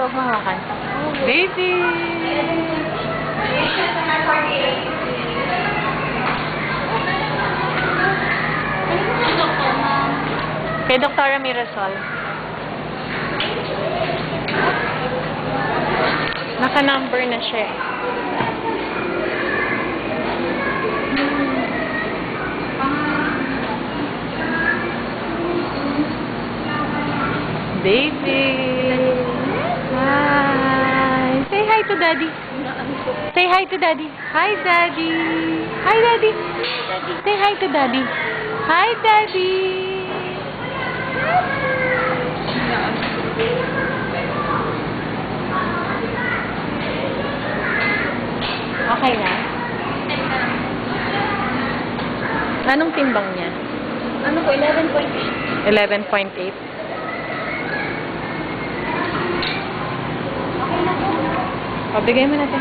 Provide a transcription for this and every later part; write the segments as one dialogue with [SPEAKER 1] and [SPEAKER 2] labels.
[SPEAKER 1] huwag mahawakan. Baby! Kay Dr. Mirasol. Naka-number na siya. Baby! Hi! Say hi to Daddy. Say hi to Daddy. Hi, Daddy. Hi, Daddy. Say hi to Daddy. Hi, Daddy. Okay na? Anong timbang niya?
[SPEAKER 2] Ano po, 11.8.
[SPEAKER 1] 11.8. Pabigay mo natin.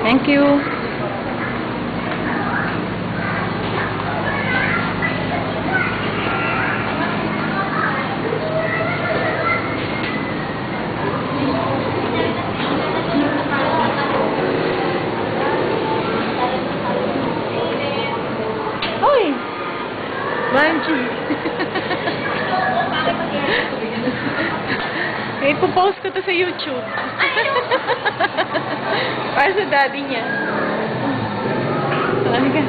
[SPEAKER 1] Thank you. Manji. Ipo-post ko to sa YouTube. Para sa daddy niya. Halika.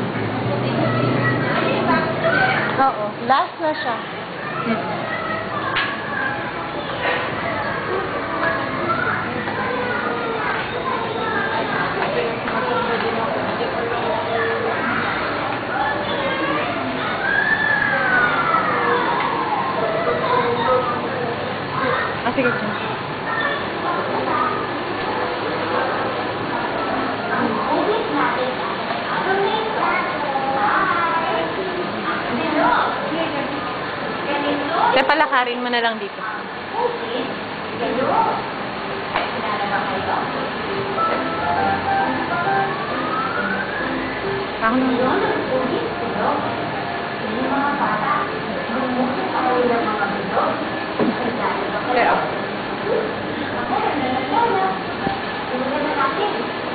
[SPEAKER 1] Oo. Last na siya. Sige siya. Kaya palakarin mo na lang dito. Ako naman doon.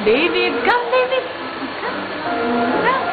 [SPEAKER 1] David, come, David. Come.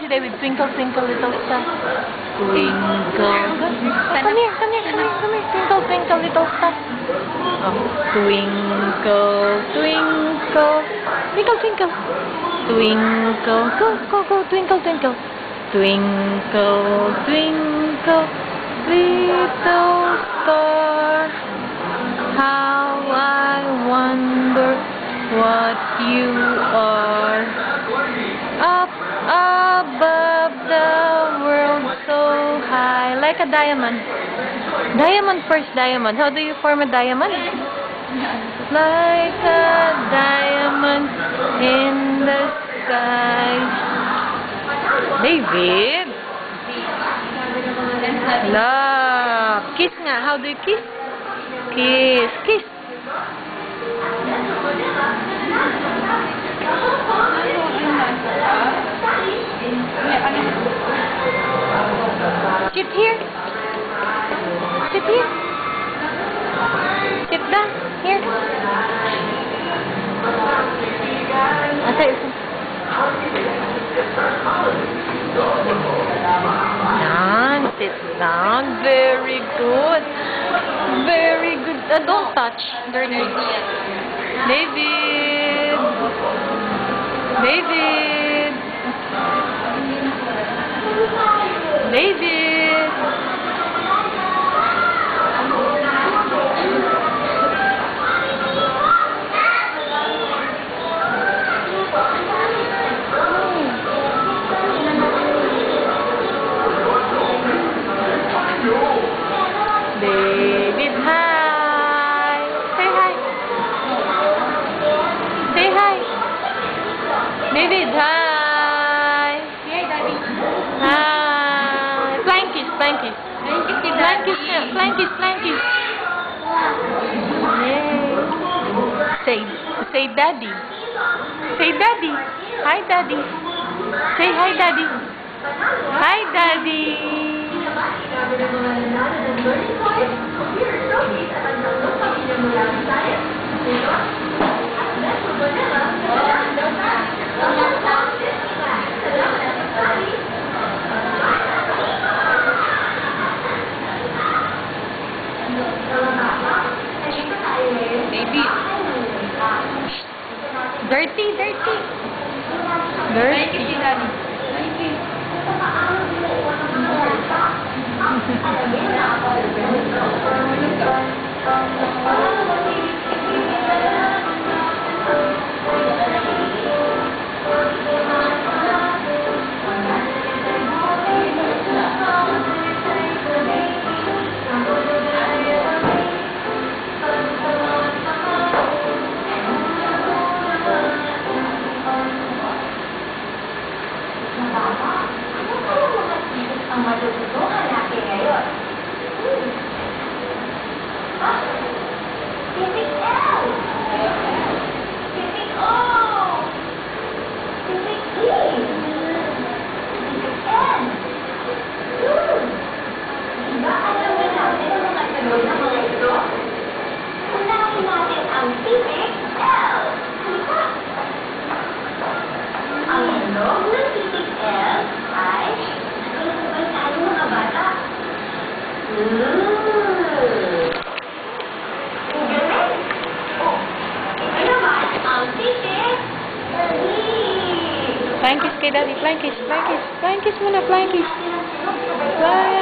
[SPEAKER 1] Today with Twinkle Twinkle Little Star. Twinkle. Come here. Twinkle Twinkle Little Star. Oh. Twinkle, twinkle, twinkle, twinkle. Twinkle, go, twinkle, twinkle. Twinkle, twinkle, little star. How I wonder what you are. Up above the world so high, like a diamond. Diamond first, diamond. How do you form a diamond? Like a diamond in the sky. David. Love. Kiss nga. How do you kiss? Kiss. Kiss. Sit here. Sit here. Sit down. Here. Yan. Sit down. Very good. Very good. Don't touch. Dirty. David! David! David! David, hi! Say hi! Say hi! David, hi!
[SPEAKER 2] Yay, Daddy.
[SPEAKER 1] Hi! Plankies, plankies! Plankies, plankies, plankies! Yay! Say daddy! Say daddy! Hi, daddy! Say hi, daddy! Hi, daddy! Baby. Dirty, dirty. Dirty.
[SPEAKER 2] Ang matututunan natin ngayon. Titik L! Titik O! Titik E! Titik N! Diba alam na natin ang mga sunod na mga ito? Unahin natin ang titik L. Halika! Ang loob ng titik L ay sabay tayo mga bata. Galing! Oh, ito naman ang titik E.
[SPEAKER 1] Plankies kay daddy, plankies, plankies. Plankies muna, plankies. Plankies.